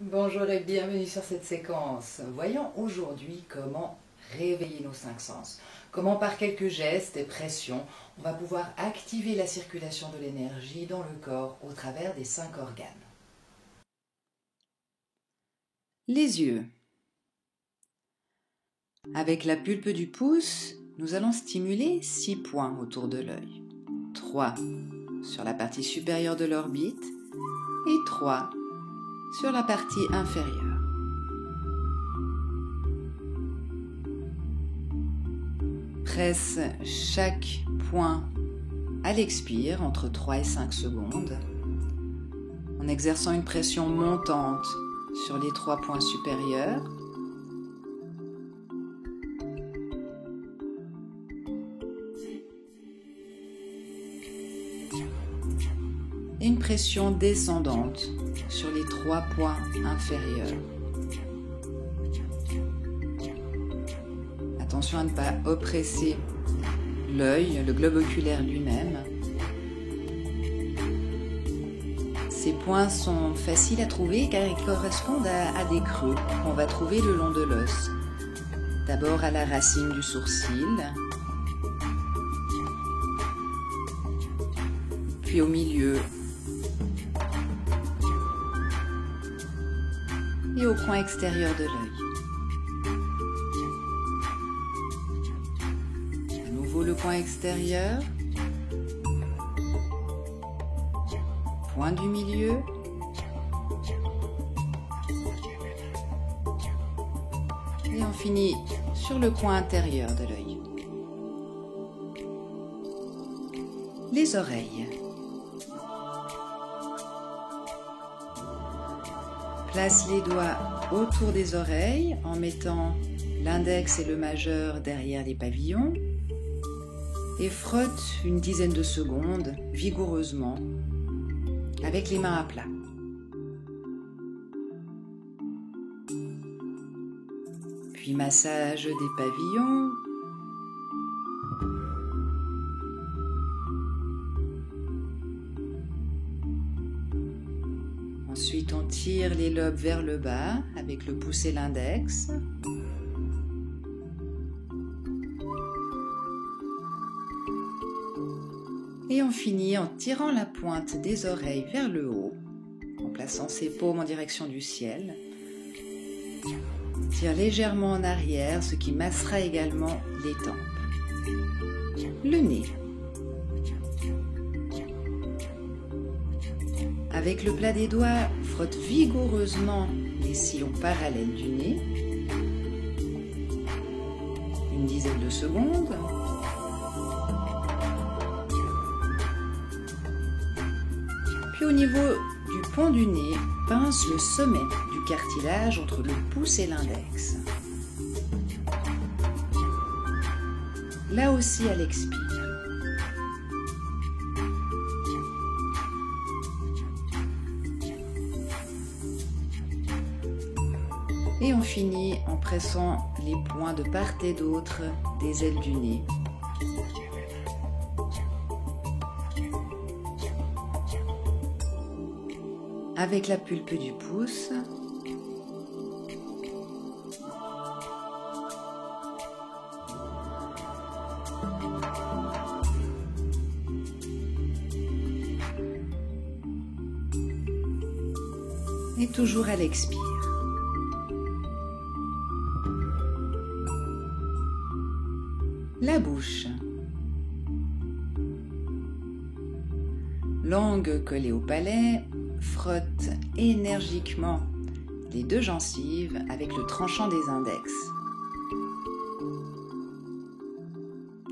Bonjour et bienvenue sur cette séquence. Voyons aujourd'hui comment réveiller nos cinq sens. Comment par quelques gestes et pressions, on va pouvoir activer la circulation de l'énergie dans le corps au travers des 5 organes. Les yeux. Avec la pulpe du pouce, nous allons stimuler 6 points autour de l'œil. 3 sur la partie supérieure de l'orbite et 3 sur la partie inférieure. Presse chaque point à l'expire entre 3 et 5 secondes en exerçant une pression montante sur les 3 points supérieurs. Et une pression descendante sur les 3 points inférieurs. Attention à ne pas oppresser l'œil, le globe oculaire lui-même. Ces points sont faciles à trouver car ils correspondent à des creux qu'on va trouver le long de l'os. D'abord à la racine du sourcil, puis au milieu et au coin extérieur de l'œil. À nouveau le coin extérieur, point du milieu, et on finit sur le coin intérieur de l'œil. Les oreilles. Place les doigts autour des oreilles en mettant l'index et le majeur derrière les pavillons et frotte une dizaine de secondes vigoureusement avec les mains à plat. Puis massage des pavillons. Ensuite, on tire les lobes vers le bas avec le pouce et l'index. Et on finit en tirant la pointe des oreilles vers le haut, en plaçant ses paumes en direction du ciel. Tire légèrement en arrière, ce qui massera également les tempes. Le nez. Avec le plat des doigts, frotte vigoureusement les sillons parallèles du nez. Une dizaine de secondes. Puis au niveau du pont du nez, pince le sommet du cartilage entre le pouce et l'index. Là aussi à l'expire. Et on finit en pressant les points de part et d'autre des ailes du nez. Avec la pulpe du pouce. Et toujours à l'expire. La bouche. Langue collée au palais, frotte énergiquement les 2 gencives avec le tranchant des index.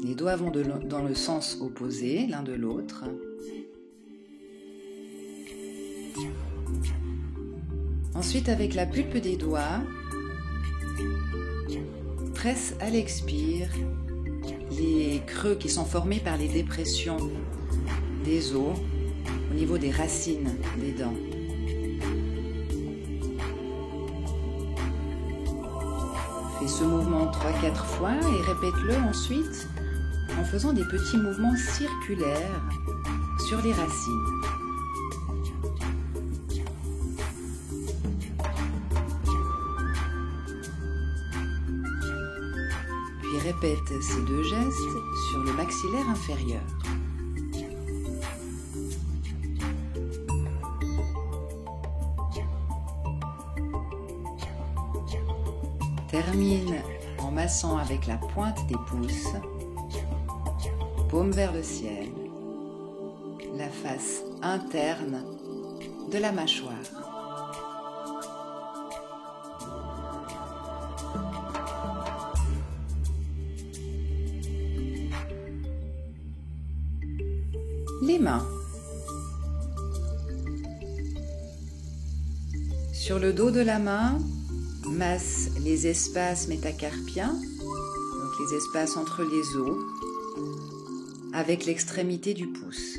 Les doigts vont dans le sens opposé l'un de l'autre. Ensuite, avec la pulpe des doigts, presse à l'expire les creux qui sont formés par les dépressions des os au niveau des racines des dents. Fais ce mouvement 3-4 fois et répète-le ensuite en faisant des petits mouvements circulaires sur les racines. Puis répète ces deux gestes sur le maxillaire inférieur. Termine en massant avec la pointe des pouces, paume vers le ciel, la face interne de la mâchoire. Les mains. Sur le dos de la main, masse les espaces métacarpiens, donc les espaces entre les os, avec l'extrémité du pouce.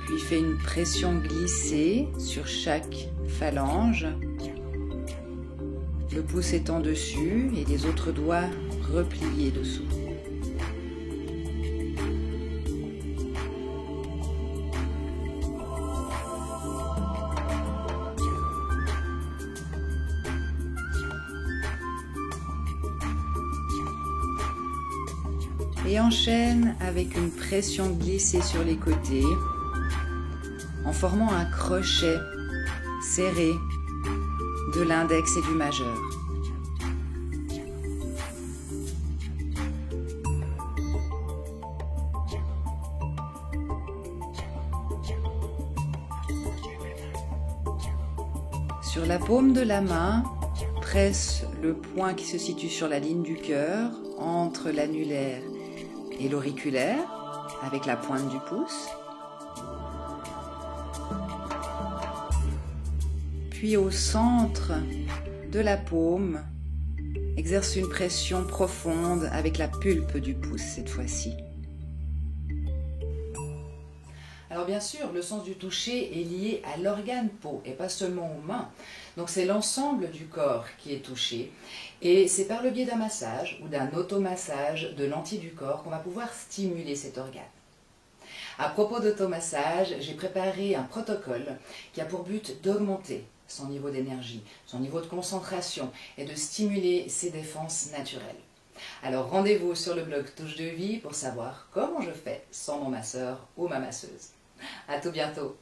Puis fais une pression glissée sur chaque phalange, le pouce étant dessus et les autres doigts repliés dessous. Et enchaîne avec une pression glissée sur les côtés en formant un crochet serré de l'index et du majeur. Sur la paume de la main, presse le point qui se situe sur la ligne du cœur entre l'annulaire et l'auriculaire avec la pointe du pouce. Puis au centre de la paume, exerce une pression profonde avec la pulpe du pouce cette fois-ci. Alors bien sûr, le sens du toucher est lié à l'organe peau et pas seulement aux mains. Donc c'est l'ensemble du corps qui est touché et c'est par le biais d'un massage ou d'un automassage de l'entier du corps qu'on va pouvoir stimuler cet organe. À propos d'automassage, j'ai préparé un protocole qui a pour but d'augmenter son niveau d'énergie, son niveau de concentration et de stimuler ses défenses naturelles. Alors rendez-vous sur le blog Touche de Vie pour savoir comment je fais sans mon masseur ou ma masseuse. À tout bientôt.